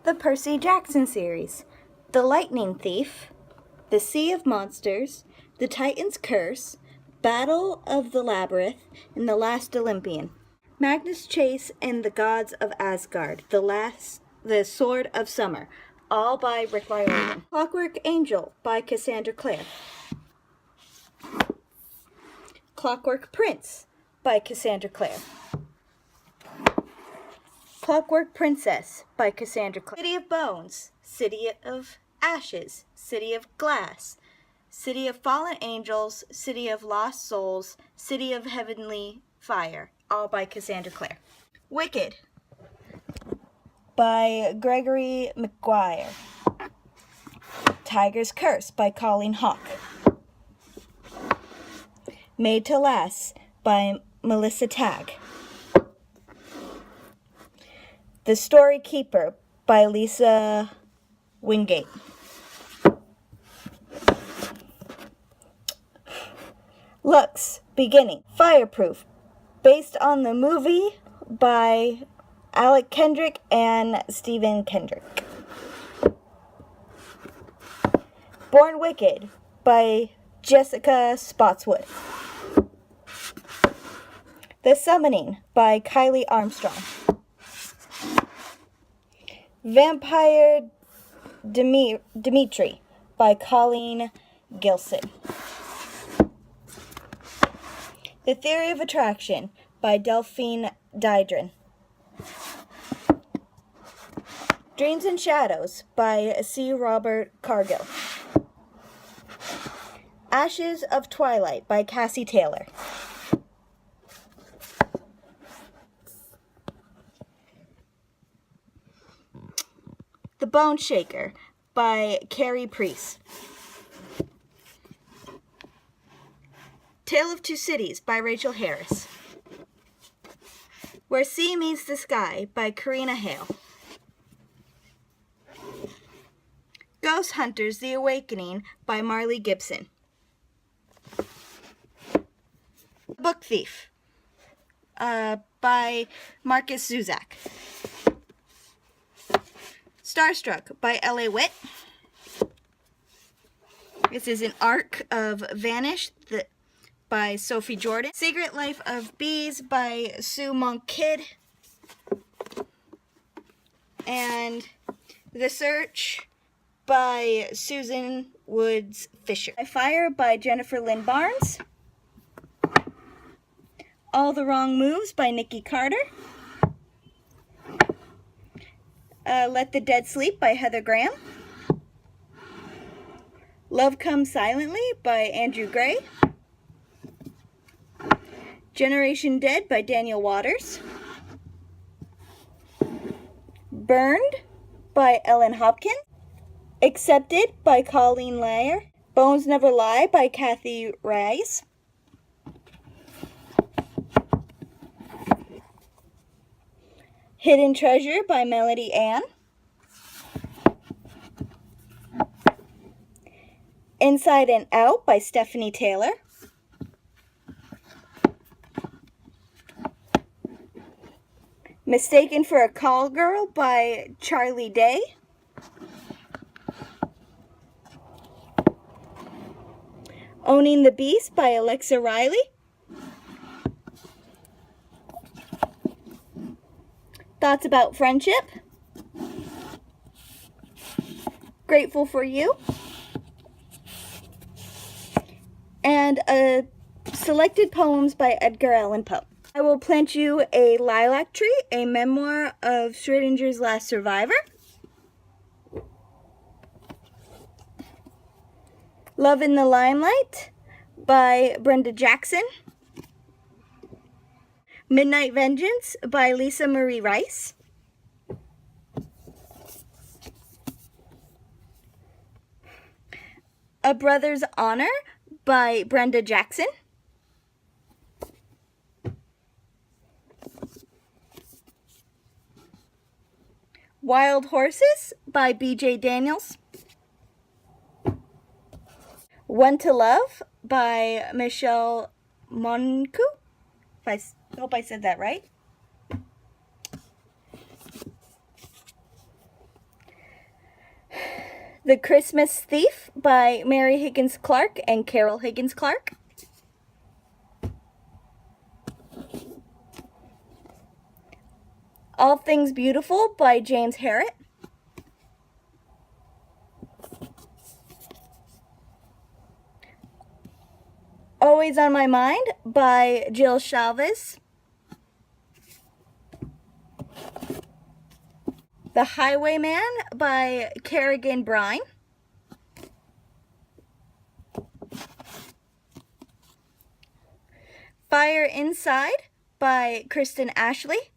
The Percy Jackson series, The Lightning Thief, The Sea of Monsters, The Titan's Curse, Battle of the Labyrinth, and The Last Olympian. Magnus Chase and the Gods of Asgard, The Sword of Summer, all by Rick Riordan. Clockwork Angel by Cassandra Clare. Clockwork Prince by Cassandra Clare. Clockwork Princess by Cassandra Clare. City of Bones, City of Ashes, City of Glass, City of Fallen Angels, City of Lost Souls, City of Heavenly Fire, all by Cassandra Clare. Wicked by Gregory McGuire. Tiger's Curse by Colleen Hawke. Made to Last by Melissa Tagg. The Story Keeper by Lisa Wingate. Lux Beginning, Fireproof, based on the movie by Alec Kendrick and Stephen Kendrick. Born Wicked by Jessica Spotswood. The Summoning by Kylie Armstrong. Vampire Dimitri by Colleen Gilson. The Theory of Attraction by Delphine Dydron. Dreams and Shadows by C. Robert Cargill. Ashes of Twilight by Cassie Taylor. The Bone Shaker by Carrie Priest. Tale of Two Cities by Rachel Harris. Where Sea Meets the Sky by Karina Hale. Ghost Hunters: The Awakening by Marley Gibson. Book Thief by Marcus Zuzak. Starstruck by L.A. Witt. This is an arc of Vanish by Sophie Jordan. Secret Life of Bees by Sue Monk Kidd. And The Search by Susan Woods Fisher. By Fire by Jennifer Lynn Barnes. All the Wrong Moves by Nikki Carter. Let the Dead Sleep by Heather Graham. Love Comes Silently by Andrew Gray. Generation Dead by Daniel Waters. Burned by Ellen Hopkins. Accepted by Colleen Lair. Bones Never Lie by Kathy Rice. Hidden Treasure by Melody Ann. Inside and Out by Stephanie Taylor. Mistaken for a Call Girl by Charlie Day. Owning the Beast by Alexa Riley. Thoughts About Friendship. Grateful for You. And selected poems by Edgar Allan Poe. I Will Plant You a Lilac Tree, a memoir of Schrodinger's last survivor. Love in the Limelight by Brenda Jackson. Midnight Vengeance by Lisa Marie Rice. A Brother's Honor by Brenda Jackson. Wild Horses by B.J. Daniels. One to Love by Michelle Moncu. I hope I said that right. The Christmas Thief by Mary Higgins Clark and Carol Higgins Clark. All Things Beautiful by James Harriet. Always on My Mind by Jill Chalvis. The Highwayman by Kerrigan Brine. Fire Inside by Kristen Ashley.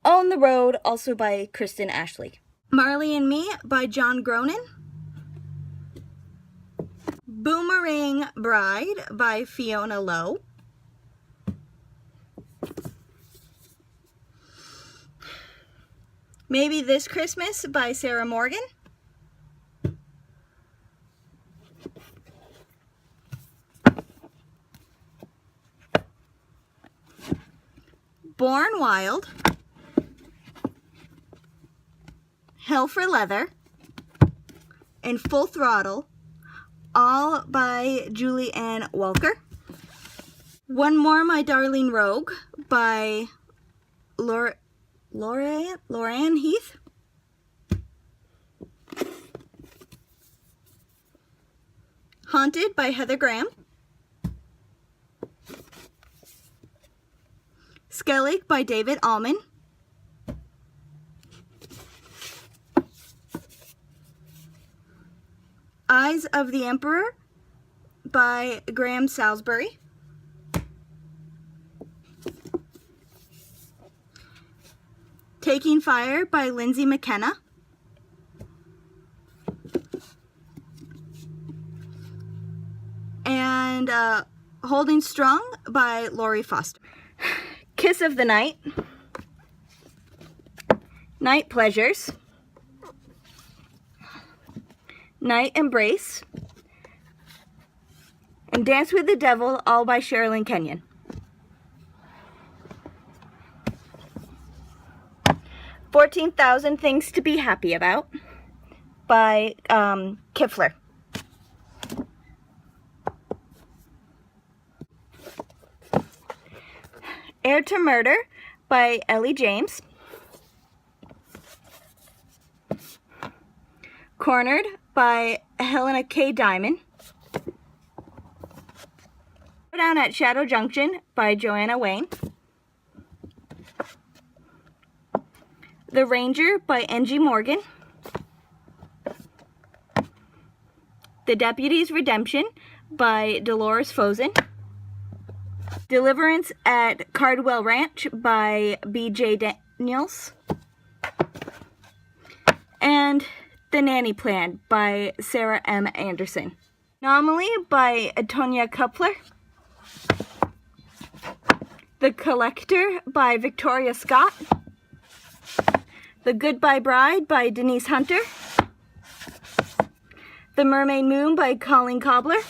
On the Road, also by Kristen Ashley. Marley and Me by John Gronin. Boomerang Bride by Fiona Lowe. Maybe This Christmas by Sarah Morgan. Born Wild. Hell for Leather. And Full Throttle, all by Julie Ann Walker. One More, My Darling Rogue by Lorraine Heath. Haunted by Heather Graham. Skellig by David Allman. Eyes of the Emperor by Graham Salisbury. Taking Fire by Lindsay McKenna. And Holding Strong by Laurie Foster. Kiss of the Night. Night Pleasures. Night Embrace. And Dance with the Devil, all by Sherilyn Kenyon. "14,000 Things to Be Happy About" by Kifler. Heir to Murder by Ellie James. Cornered by Helena K. Diamond. Down at Shadow Junction by Joanna Wayne. The Ranger by Angie Morgan. The Deputy's Redemption by Dolores Fosen. Deliverance at Cardwell Ranch by B.J. Daniels. And The Nanny Plan by Sarah M. Anderson. Anomaly by Tonya Kupler. The Collector by Victoria Scott. The Goodbye Bride by Denise Hunter. The Mermaid Moon by Colleen Cobbler.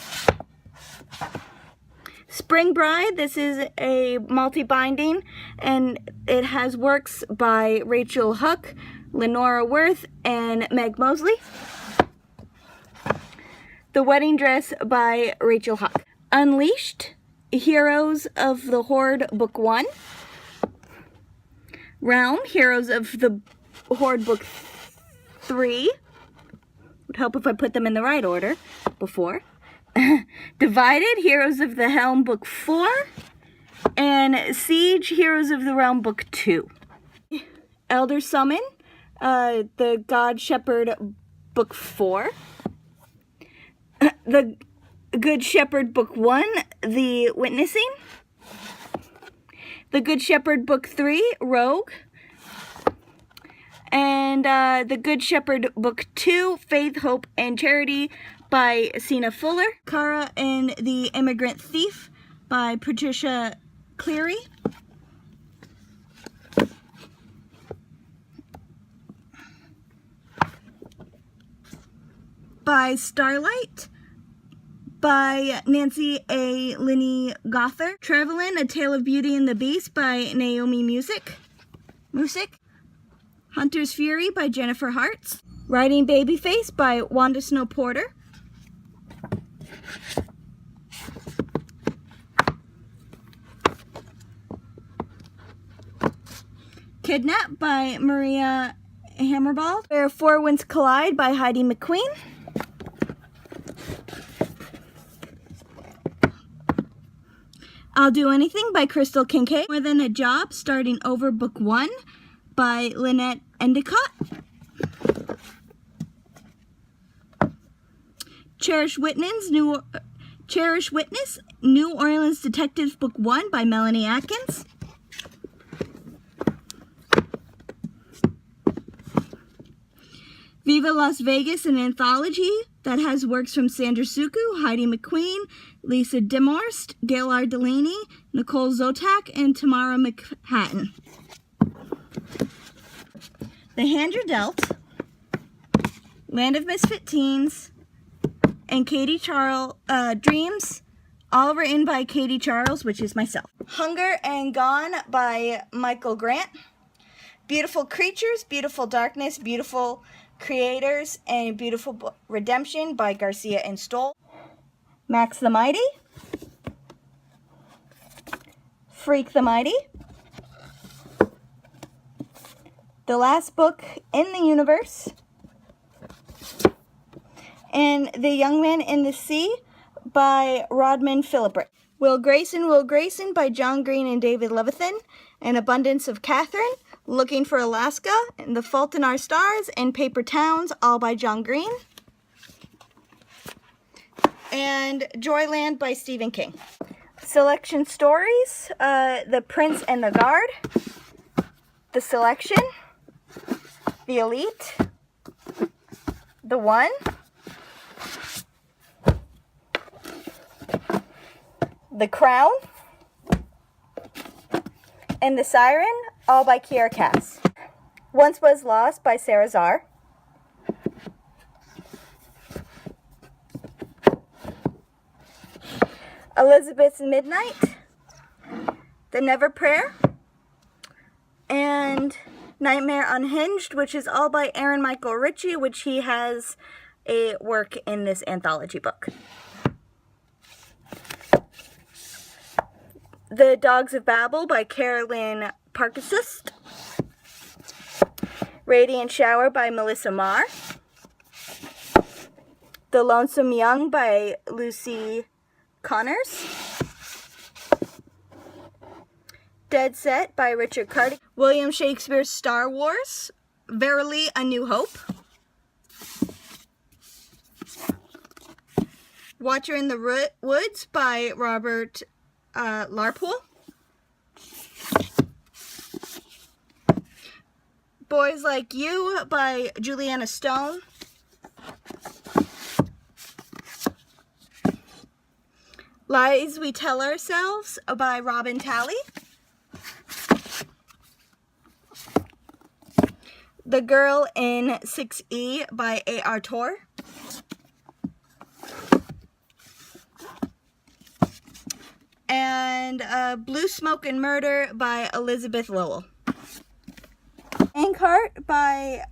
Spring Bride, this is a multi-binding, and it has works by Rachel Huck, Lenora Worth, and Meg Mosley. The Wedding Dress by Rachel Huck. Unleashed, Heroes of the Horde, Book 1. Realm, Heroes of the Horde, Book 3. Would help if I put them in the right order before. Divided, Heroes of the Helm, Book 4. And Siege, Heroes of the Realm, Book 2. Elder Summon, the God Shepherd, Book 4. The Good Shepherd, Book 1, The Witnessing. The Good Shepherd, Book 3, Rogue. And The Good Shepherd, Book 2, Faith, Hope, and Charity by Sina Fuller. Kara and the Immigrant Thief by Patricia Cleary. By Starlight by Nancy A. Linney Gother. Travelin', A Tale of Beauty and the Beast by Naomi Music. Hunter's Fury by Jennifer Hartz. Writing Babyface by Wanda Snow Porter. Kidnapped by Maria Hammerbald. Where Four Winds Collide by Heidi McQueen. I'll Do Anything by Crystal Kincaid. More Than a Job, Starting Over Book 1 by Lynette Endicott. Cherished Witness, New Orleans Detectives Book 1 by Melanie Atkins. Viva Las Vegas, an anthology that has works from Sandra Suku, Heidi McQueen, Lisa Demorst, Gaylord Delaney, Nicole Zotak, and Tamara McHatton. The Hand You're Dealt, Land of Misfit Teens, and Katie Charles Dreams, all written by Katie Charles, which is myself. Hunger and Gone by Michael Grant. Beautiful Creatures, Beautiful Darkness, Beautiful Creators, and Beautiful Redemption by Garcia and Stoll. Max the Mighty. Freak the Mighty. The Last Book in the Universe. And The Young Man in the Sea by Rodman Philbrick. Will Grayson by John Green and David Levithan. An Abundance of Catherine, Looking for Alaska, and The Fault in Our Stars, and Paper Towns, all by John Green. And Joyland by Stephen King. Selection Stories, The Prince and the Guard, The Selection, The Elite, The One, The Crown, and The Siren, all by Kiera Cass. Once Was Lost by Sarah Zarr. Elizabeth's Midnight, The Never Prayer, and Nightmare Unhinged, which is all by Aaron Michael Ritchie, which he has a work in this anthology book. The Dogs of Babel by Carolyn Parkasist. Radiant Shower by Melissa Marr. The Lonesome Young by Lucy Connors. Dead Set by Richard Carty. William Shakespeare's Star Wars, Verily A New Hope. Watcher in the Woods by Robert Larpool. Boys Like You by Juliana Stone. Lies We Tell Ourselves by Robin Talley. The Girl in 6E by A.R. Torr. And Blue Smoke and Murder by Elizabeth Lowell. Inkheart by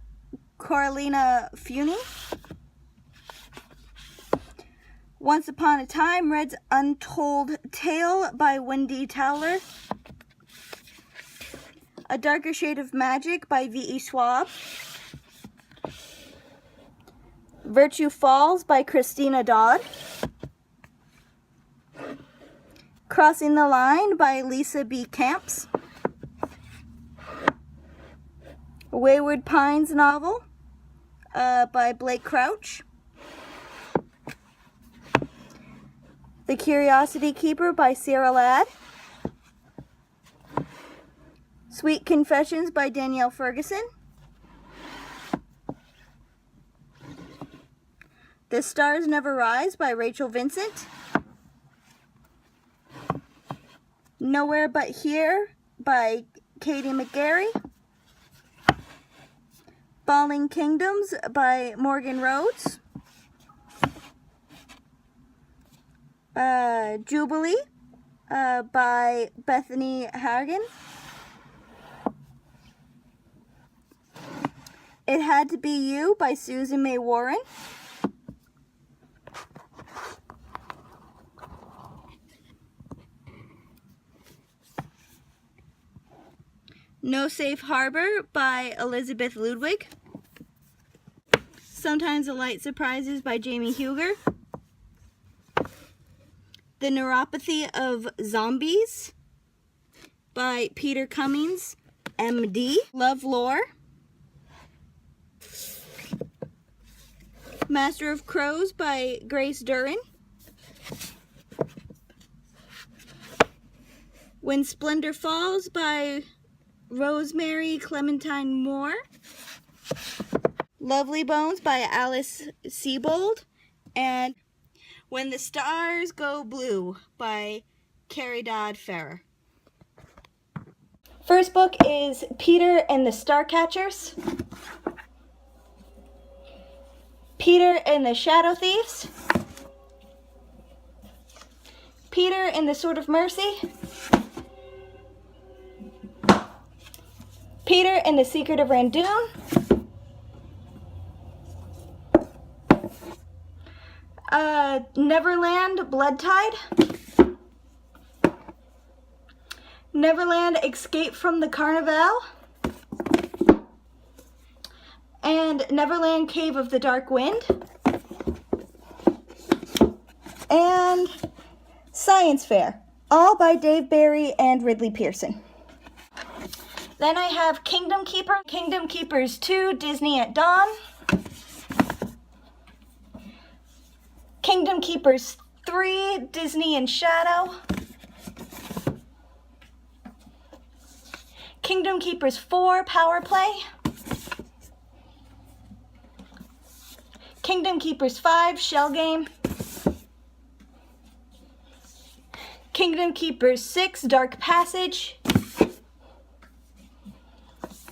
Coralina Funi. Once Upon a Time, Red's Untold Tale by Wendy Towler. A Darker Shade of Magic by V.E. Schwab. Virtue Falls by Christina Dodd. Crossing the Line by Lisa B. Camps. A Wayward Pines novel by Blake Crouch. The Curiosity Keeper by Sarah Ladd. Sweet Confessions by Danielle Ferguson. The Stars Never Rise by Rachel Vincent. Nowhere But Here by Katie McGarry. Falling Kingdoms by Morgan Rhodes. Jubilee by Bethany Hagen. It Had to Be You by Susan May Warren. No Safe Harbor by Elizabeth Ludwig. Sometimes the Light Surprises by Jamie Huger. The Neuropathy of Zombies by Peter Cummings, MD. Love Lore. Master of Crows by Grace Duran. When Splendor Falls by Rosemary Clementine Moore. Lovely Bones by Alice Sebold. And When the Stars Go Blue by Carrie Dodd Farrer. First book is Peter and the Starcatchers. Peter and the Shadow Thieves. Peter and the Sword of Mercy. Peter and the Secret of Randoon. Neverland Blood Tide. Neverland Escape from the Carnival. And Neverland Cave of the Dark Wind. And Science Fair, all by Dave Barry and Ridley Pearson. Then I have Kingdom Keeper, Kingdom Keepers 2, Disney at Dawn. Kingdom Keepers 3, Disney in Shadow. Kingdom Keepers 4, Power Play. Kingdom Keepers 5, Shell Game. Kingdom Keepers 6, Dark Passage.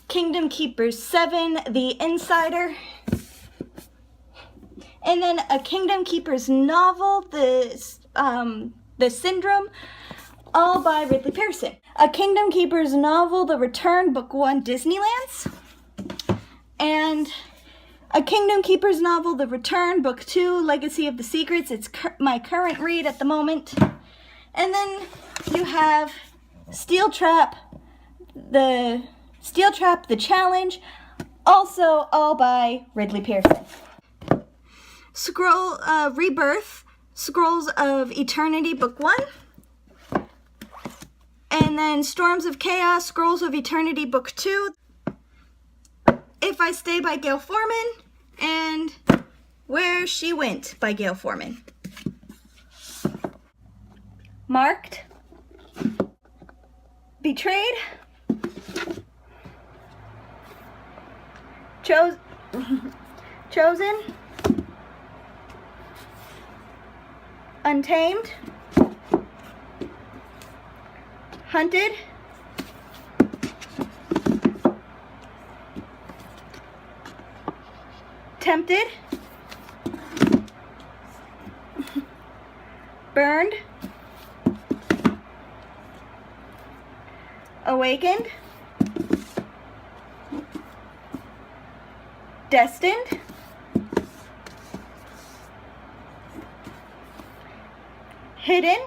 Kingdom Keepers 7, The Insider. And then a Kingdom Keepers novel, The Syndrome, all by Ridley Pearson. A Kingdom Keepers novel, The Return, Book 1, Disneylands. And a Kingdom Keepers novel, The Return, Book 2, Legacy of the Secrets. It's my current read at the moment. And then you have Steel Trap, The Challenge, also all by Ridley Pearson. Rebirth, Scrolls of Eternity, Book 1. And then Storms of Chaos, Scrolls of Eternity, Book 2. If I Stay by Gail Forman, and Where She Went by Gail Forman. Marked, Betrayed, Chosen, Untamed, Hunted, Tempted, Burned, Awakened, Destined, Hidden,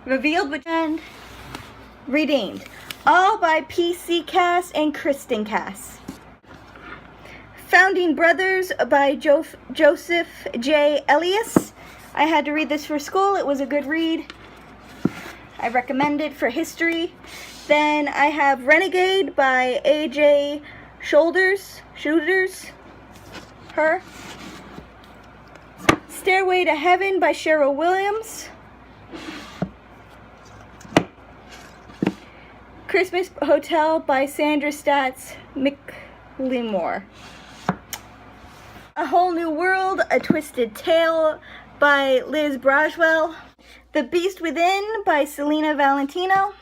Revealed, and Redeemed, all by P.C. Cass and Kristen Cass. Founding Brothers by Joseph J. Elias. I had to read this for school. It was a good read. I recommend it for history. Then I have Renegade by A.J. Shooters, her. Stairway to Heaven by Cheryl Williams. Christmas Hotel by Sandra Statz McLemore. A Whole New World, A Twisted Tale by Liz Braswell. The Beast Within by Selena Valentino.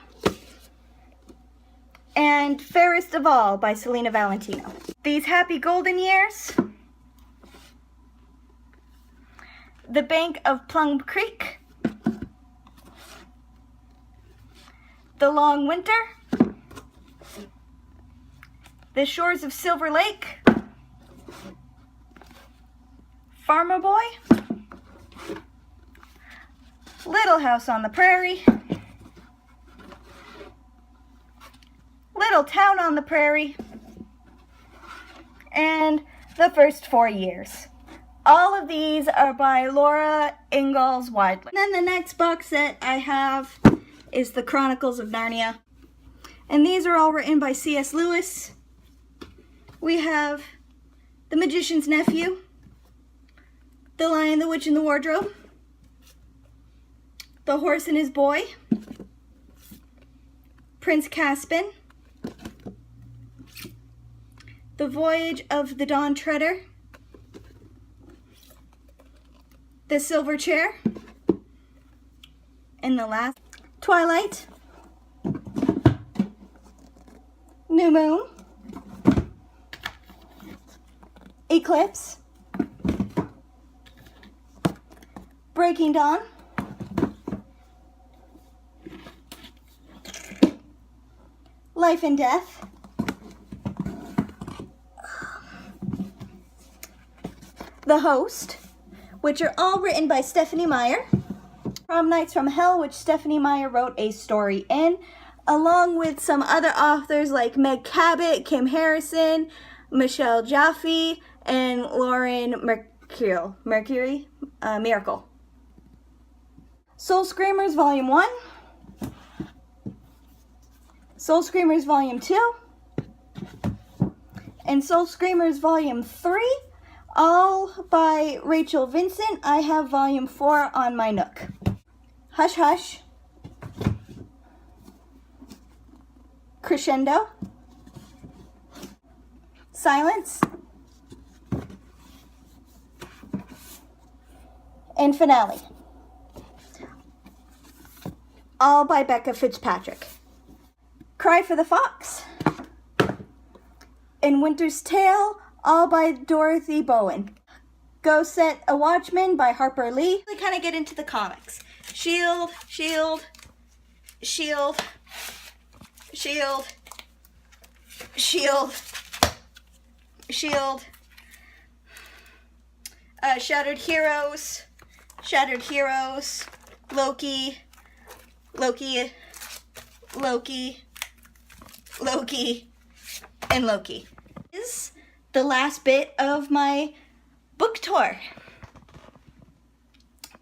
And Fairest of All by Selena Valentino. These Happy Golden Years. The Bank of Plum Creek. The Long Winter. The Shores of Silver Lake, Farmer Boy, Little House on the Prairie, Little Town on the Prairie, and The First 4 Years. All of these are by Laura Ingalls Wilder. And then the next box set I have is The Chronicles of Narnia. And these are all written by C.S. Lewis. We have The Magician's Nephew, The Lion, the Witch, and the Wardrobe, The Horse and His Boy, Prince Caspian, The Voyage of the Dawn Treader, The Silver Chair, and the last, Twilight, New Moon, Eclipse, Breaking Dawn, Life and Death, The Host, which are all written by Stephanie Meyer. Prom Nights from Hell, which Stephanie Meyer wrote a story in, along with some other authors like Meg Cabot, Kim Harrison, Michelle Jaffe, and Lauren Miracle. Soul Screamers Volume 1, Soul Screamers Volume 2, and Soul Screamers Volume 3, all by Rachel Vincent. I have Volume 4 on my Nook. Hush Hush, Crescendo, Silence, and Finale, all by Becca Fitzpatrick. Cry for the Fox and Winter's Tale, all by Dorothy Bowen. Go Set a Watchman by Harper Lee. We kind of get into the comics. Shield, Shield, Shield, Shield, Shield, Shield, Shattered Heroes, Shattered Heroes, Loki, Loki, Loki, Loki, and Loki. This is the last bit of my book tour.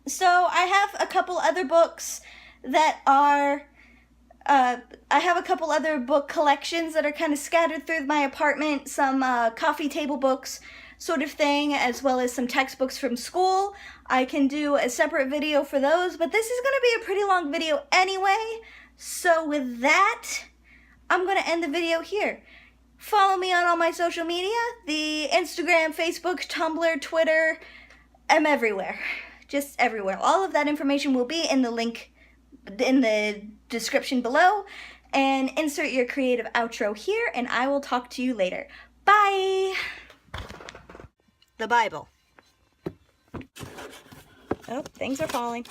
So I have a couple other books that are, I have a couple other book collections that are kind of scattered through my apartment, some coffee table books sort of thing, as well as some textbooks from school. I can do a separate video for those, but this is going to be a pretty long video anyway. So with that, I'm going to end the video here. Follow me on all my social media, the Instagram, Facebook, Tumblr, Twitter. I'm everywhere. Just everywhere. All of that information will be in the link in the description below. And insert your creative outro here, and I will talk to you later. Bye! The Bible. Oh, things are falling.